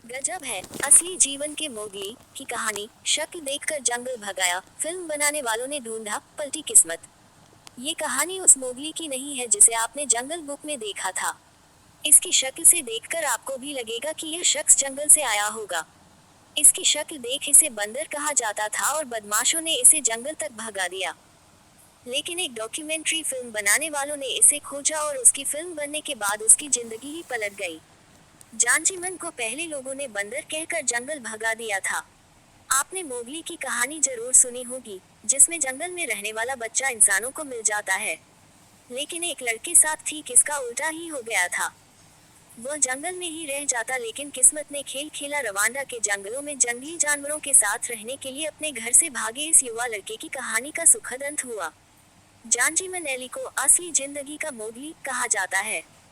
गजब है। असली जीवन के मोगली की कहानी। शक्ल देखकर जंगल भगाया, फिल्म बनाने वालों ने ढूंढा पलटी किस्मत। ये कहानी उस मोगली की नहीं है जिसे आपने जंगल बुक में देखा था। इसकी शक्ल से देखकर आपको भी लगेगा कि यह शख्स जंगल से आया होगा। इसकी शक्ल देख इसे बंदर कहा जाता था और बदमाशों ने इसे जंगल तक भगा दिया। लेकिन एक डॉक्यूमेंट्री फिल्म बनाने वालों ने इसे खोजा और उसकी फिल्म बनने के बाद उसकी जिंदगी ही पलट गई। जानजीवन को पहले लोगों ने बंदर कहकर जंगल भगा दिया था। आपने मोगली की कहानी जरूर सुनी होगी, जिसमें जंगल में रहने वाला बच्चा इंसानों को मिल जाता है। लेकिन एक लड़के साथ ठीक इसका उल्टा ही हो गया था। वह जंगल में ही रह जाता, लेकिन किस्मत ने खेल खेला। रवांडा के जंगलों में जंगली जानवरों के साथ रहने के लिए अपने घर से भागे इस युवा लड़के की कहानी का सुखद अंत हुआ। जानजीवन एली को असली जिंदगी का मोगली कहा जाता है।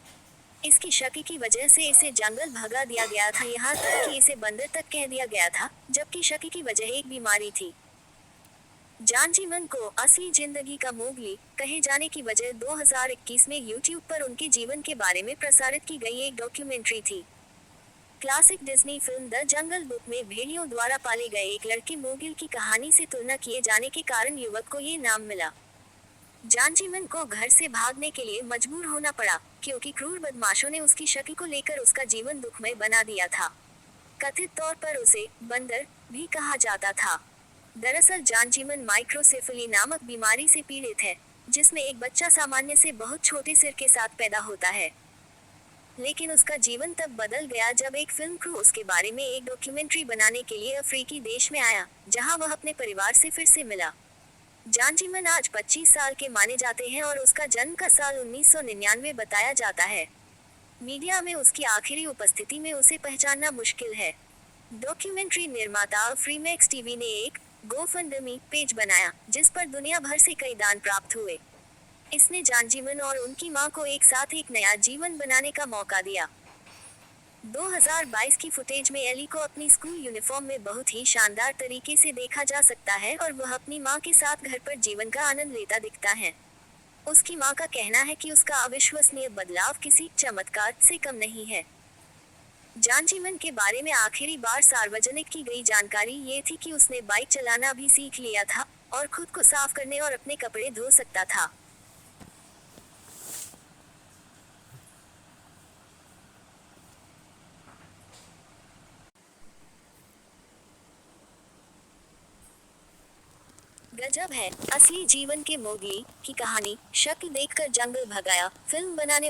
इसकी शक्ल की वजह से इसे जंगल भगा दिया गया था, यहाँ तक कि इसे बंदर तक कह दिया गया था, जबकि शक्ल की वजह एक बीमारी थी। जानजीवन को असली जिंदगी का मोगली कहे जाने की वजह 2021 में यूट्यूब पर उनके जीवन के बारे में प्रसारित की गई एक डॉक्यूमेंट्री थी। Classic Disney film the jungle book में भेड़ियों द्वारा पाले गए एक लड़के मोगली की कहानी से तुलना किए जाने के कारण युवक को ये नाम मिला। जानजीवन को घर से भागने के लिए मजबूर होना पड़ा, क्योंकि क्रूर बदमाशों ने उसकी शक्ल को लेकर उसका जीवन दुखमय बना दिया था। कथित तौर पर उसे बंदर भी कहा जाता था। दरअसल जानजीवन माइक्रोसेफली नामक बीमारी से पीड़ित है, जिसमें एक बच्चा सामान्य से बहुत छोटे सिर के साथ पैदा होता है। लेकिन उसका जीवन तब बदल गया जब एक फिल्म क्रू उसके बारे में एक डॉक्यूमेंट्री बनाने के लिए अफ्रीकी देश में आया, जहां वह अपने परिवार से फिर से मिला। जानजीवन आज 25 साल के माने जाते हैं और उसका जन्म का साल 1999 बताया जाता है। मीडिया में उसकी आखिरी उपस्थिति में उसे पहचानना मुश्किल है। डॉक्यूमेंट्री निर्माता फ्रीमैक्स टीवी ने एक गोफंडमी पेज बनाया, जिस पर दुनिया भर से कई दान प्राप्त हुए। इसने जानजीवन और उनकी मां को एक साथ एक नया जीवन बनाने का मौका दिया। 2022 की फुटेज में एली को अपनी स्कूल यूनिफॉर्म में बहुत ही शानदार तरीके से देखा जा सकता है और वह अपनी मां के साथ घर पर जीवन का आनंद लेता दिखता है। उसकी मां का कहना है कि उसका अविश्वसनीय बदलाव किसी चमत्कार से कम नहीं है। जानजीवन के बारे में आखिरी बार सार्वजनिक की गई जानकारी ये थी कि उसने बाइक चलाना भी सीख लिया था और खुद को साफ करने और अपने कपड़े धो सकता था। गजब है। असली जीवन के मोगली की कहानी। शक्ल देखकर जंगल भगाया, फिल्म बनाने